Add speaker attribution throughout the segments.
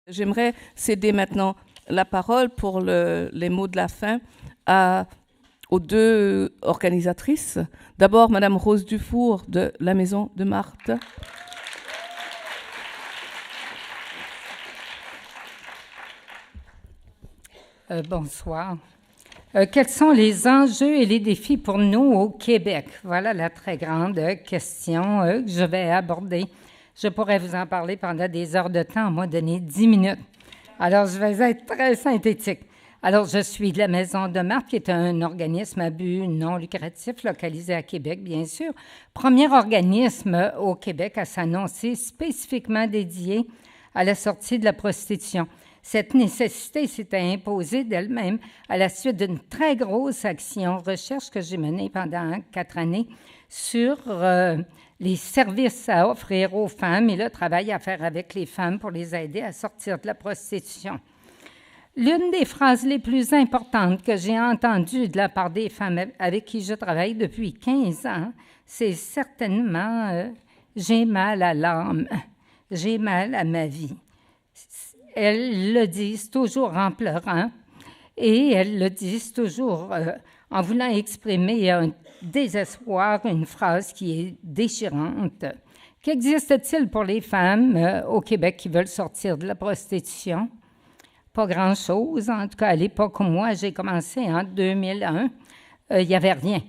Speaker 1: J'aimerais céder maintenant la parole pour les mots de la fin aux deux organisatrices. D'abord, Madame Rose Dufour de la Maison de Marthe.
Speaker 2: Bonsoir. Quels sont les enjeux et les défis pour nous au Québec? Voilà la très grande question que je vais aborder. Je pourrais vous en parler pendant des heures de temps. On m'a donné 10 minutes. Alors, je vais être très synthétique. Alors, je suis de la Maison de Marthe, qui est un organisme à but non lucratif localisé à Québec, bien sûr. Premier organisme au Québec à s'annoncer spécifiquement dédié à la sortie de la prostitution. Cette nécessité s'était imposée d'elle-même à la suite d'une très grosse action recherche que j'ai menée pendant 4 années sur les services à offrir aux femmes et le travail à faire avec les femmes pour les aider à sortir de la prostitution. L'une des phrases les plus importantes que j'ai entendues de la part des femmes avec qui je travaille depuis 15 ans, c'est certainement j'ai mal à l'âme, j'ai mal à ma vie ». Elles le disent toujours en pleurant et elles le disent toujours en voulant exprimer un désespoir, une phrase qui est déchirante. Qu'existe-t-il pour les femmes au Québec qui veulent sortir de la prostitution? Pas grand-chose. En tout cas, à l'époque où moi, j'ai commencé en 2001, il n'y avait rien.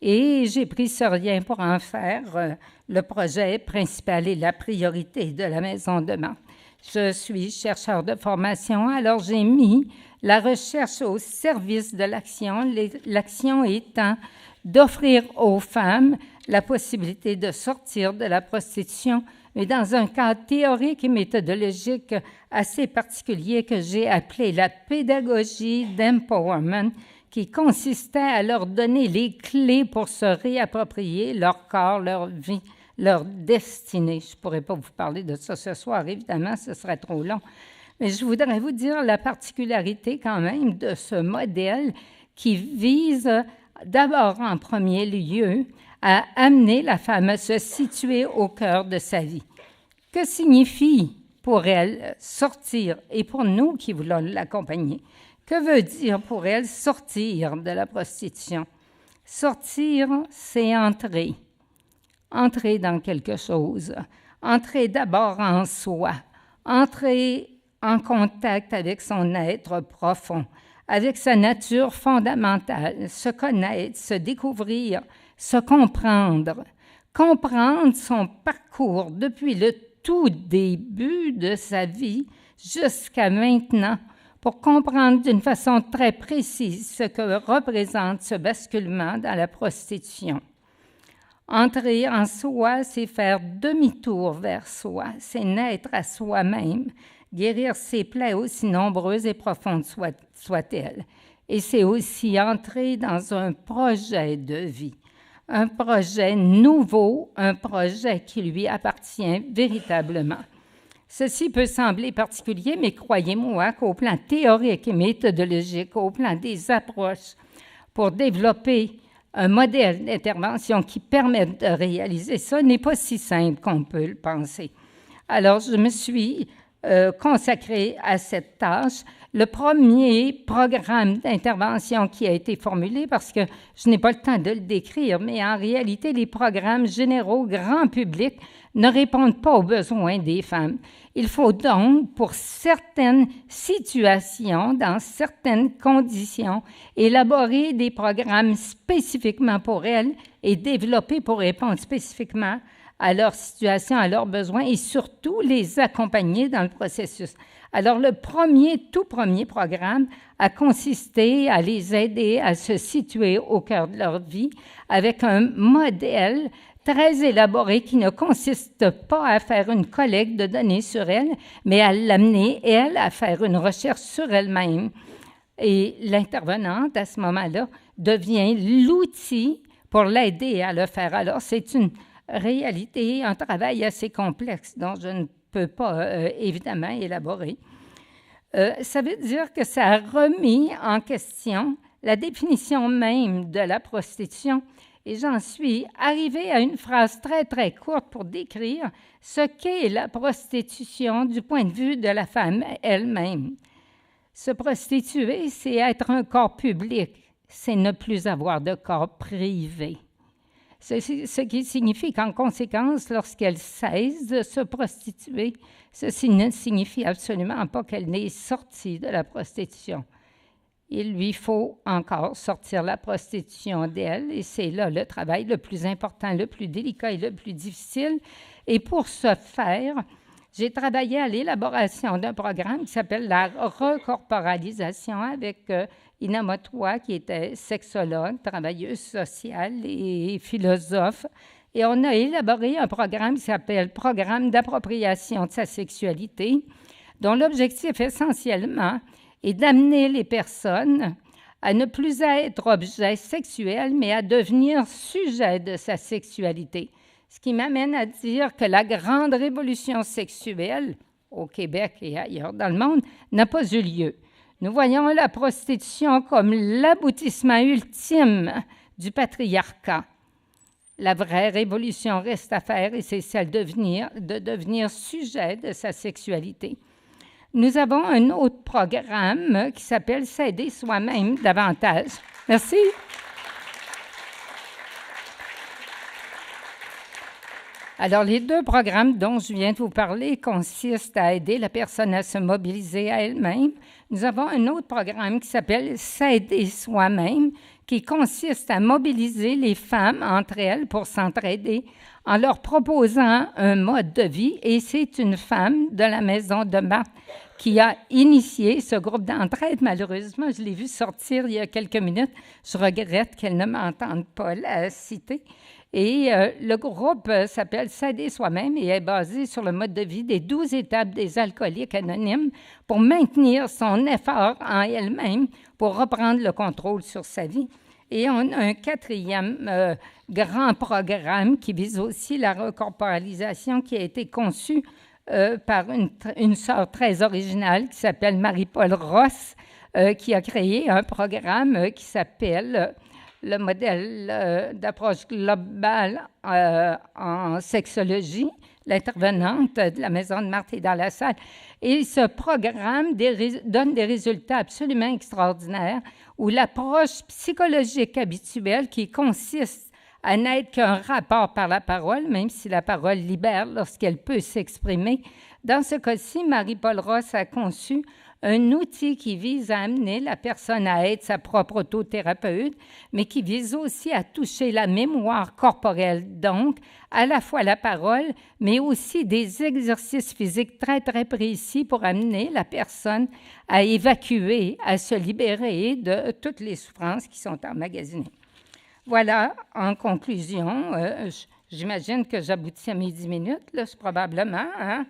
Speaker 2: Et j'ai pris ce rien pour en faire le projet principal et la priorité de la Maison de Marthe. Je suis chercheur de formation, alors j'ai mis la recherche au service de l'action, l'action étant d'offrir aux femmes la possibilité de sortir de la prostitution, mais dans un cadre théorique et méthodologique assez particulier que j'ai appelé la pédagogie d'empowerment, qui consistait à leur donner les clés pour se réapproprier leur corps, leur vie, leur destinée. Je ne pourrais pas vous parler de ça ce soir, évidemment, ce serait trop long. Mais je voudrais vous dire la particularité quand même de ce modèle qui vise d'abord en premier lieu à amener la femme à se situer au cœur de sa vie. Que signifie pour elle sortir, et pour nous qui voulons l'accompagner, que veut dire pour elle sortir de la prostitution? Sortir, c'est entrer. Entrer dans quelque chose, entrer d'abord en soi, entrer en contact avec son être profond, avec sa nature fondamentale, se connaître, se découvrir, se comprendre, comprendre son parcours depuis le tout début de sa vie jusqu'à maintenant, pour comprendre d'une façon très précise ce que représente ce basculement dans la prostitution. Entrer en soi, c'est faire demi-tour vers soi, c'est naître à soi-même, guérir ses plaies aussi nombreuses et profondes soient-elles. Et c'est aussi entrer dans un projet de vie, un projet nouveau, un projet qui lui appartient véritablement. Ceci peut sembler particulier, mais croyez-moi qu'au plan théorique et méthodologique, au plan des approches pour développer un modèle d'intervention qui permette de réaliser ça n'est pas si simple qu'on peut le penser. Alors, je me suis consacrée à cette tâche. Le premier programme d'intervention qui a été formulé, parce que je n'ai pas le temps de le décrire, mais en réalité, les programmes généraux grand public ne répondent pas aux besoins des femmes. Il faut donc, pour certaines situations, dans certaines conditions, élaborer des programmes spécifiquement pour elles et développer pour répondre spécifiquement à leur situation, à leurs besoins et surtout les accompagner dans le processus. Alors, le tout premier programme a consisté à les aider à se situer au cœur de leur vie avec un modèle très élaboré qui ne consiste pas à faire une collecte de données sur elle, mais à l'amener, elle, à faire une recherche sur elle-même. Et l'intervenante, à ce moment-là, devient l'outil pour l'aider à le faire. Alors, c'est une réalité, un travail assez complexe dont je ne peux pas, évidemment, élaborer. Ça veut dire que ça a remis en question la définition même de la prostitution Et j'en suis arrivée à une phrase très, très courte pour décrire ce qu'est la prostitution du point de vue de la femme elle-même. Se prostituer, c'est être un corps public, c'est ne plus avoir de corps privé. Ce qui signifie qu'en conséquence, lorsqu'elle cesse de se prostituer, ceci ne signifie absolument pas qu'elle n'est sortie de la prostitution. Il lui faut encore sortir la prostitution d'elle, et c'est là le travail le plus important, le plus délicat et le plus difficile. Et pour ce faire, j'ai travaillé à l'élaboration d'un programme qui s'appelle la recorporalisation avec Ina Motoa, qui était sexologue, travailleuse sociale et philosophe. Et on a élaboré un programme qui s'appelle « Programme d'appropriation de sa sexualité », dont l'objectif essentiellement est d'amener les personnes à ne plus être objet sexuel, mais à devenir sujet de sa sexualité. Ce qui m'amène à dire que la grande révolution sexuelle, au Québec et ailleurs dans le monde, n'a pas eu lieu. Nous voyons la prostitution comme l'aboutissement ultime du patriarcat. La vraie révolution reste à faire, et c'est celle de devenir sujet de sa sexualité. Nous avons un autre programme qui s'appelle « S'aider soi-même davantage ». Merci. Alors, les deux programmes dont je viens de vous parler consistent à aider la personne à se mobiliser à elle-même. Nous avons un autre programme qui s'appelle « S'aider soi-même », qui consiste à mobiliser les femmes entre elles pour s'entraider en leur proposant un mode de vie. Et c'est une femme de la Maison de Marthe qui a initié ce groupe d'entraide. Malheureusement, je l'ai vu sortir il y a quelques minutes. Je regrette qu'elle ne m'entende pas la citer. Et le groupe s'appelle « S'aider soi-même » et est basé sur le mode de vie des 12 étapes des alcooliques anonymes pour maintenir son effort en elle-même pour reprendre le contrôle sur sa vie. Et on a un quatrième grand programme qui vise aussi la recorporalisation, qui a été conçu par une sœur très originale qui s'appelle Marie-Paul Ross, qui a créé un programme qui s'appelle le modèle d'approche globale en sexologie. L'intervenante de la Maison de Marthe est dans la salle. Et ce programme donne des résultats absolument extraordinaires où l'approche psychologique habituelle qui consiste à n'être qu'un rapport par la parole, même si la parole libère lorsqu'elle peut s'exprimer. Dans ce cas-ci, Marie-Paul Ross a conçu un outil qui vise à amener la personne à être sa propre autothérapeute, mais qui vise aussi à toucher la mémoire corporelle, donc à la fois la parole, mais aussi des exercices physiques très, très précis pour amener la personne à évacuer, à se libérer de toutes les souffrances qui sont emmagasinées. Voilà, en conclusion, j'imagine que j'aboutis à mes 10 minutes, là, probablement, hein?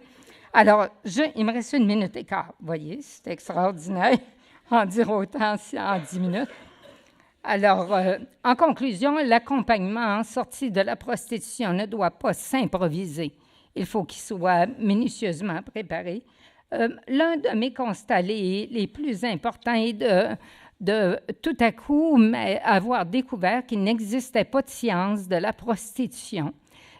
Speaker 2: Alors, il me reste 1 minute et quart. Vous voyez, c'est extraordinaire en dire autant en 10 minutes. Alors, en conclusion, l'accompagnement en sortie de la prostitution ne doit pas s'improviser. Il faut qu'il soit minutieusement préparé. L'un de mes constats les plus importants est de tout à coup avoir découvert qu'il n'existait pas de science de la prostitution.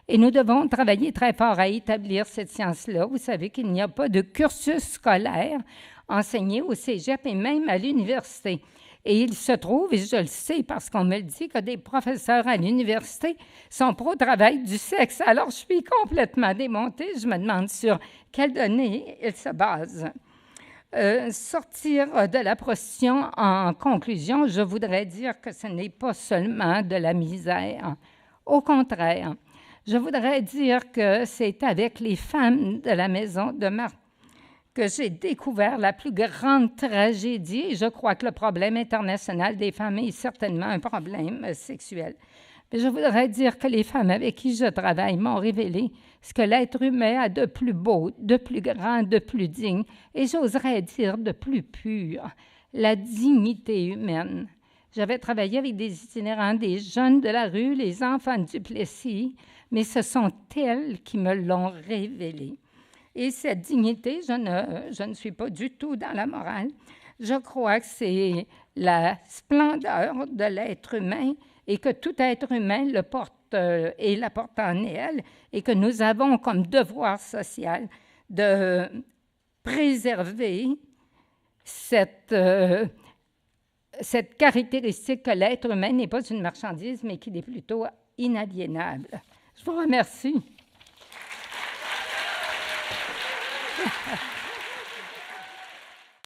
Speaker 2: Et nous devons travailler très fort à établir cette science-là. Vous savez qu'il n'y a pas de cursus scolaire enseigné au cégep et même à l'université. Et il se trouve, et je le sais parce qu'on me le dit, que des professeurs à l'université sont pro-travail du sexe. Alors, je suis complètement démontée. Je me demande sur quelles données ils se basent. Sortir de la prostitution, en conclusion, je voudrais dire que ce n'est pas seulement de la misère. Au contraire, je voudrais dire que c'est avec les femmes de la Maison de Marthe que j'ai découvert la plus grande tragédie. Et je crois que le problème international des femmes est certainement un problème sexuel. Mais je voudrais dire que les femmes avec qui je travaille m'ont révélé ce que l'être humain a de plus beau, de plus grand, de plus digne, et j'oserais dire de plus pur, la dignité humaine. J'avais travaillé avec des itinérants, des jeunes de la rue, les enfants du Plessis, mais ce sont elles qui me l'ont révélé. Et cette dignité, je ne suis pas du tout dans la morale. Je crois que c'est la splendeur de l'être humain et que tout être humain le porte et la porte en elle, et que nous avons comme devoir social de préserver cette caractéristique que l'être humain n'est pas une marchandise, mais qu'il est plutôt inaliénable. Je vous remercie.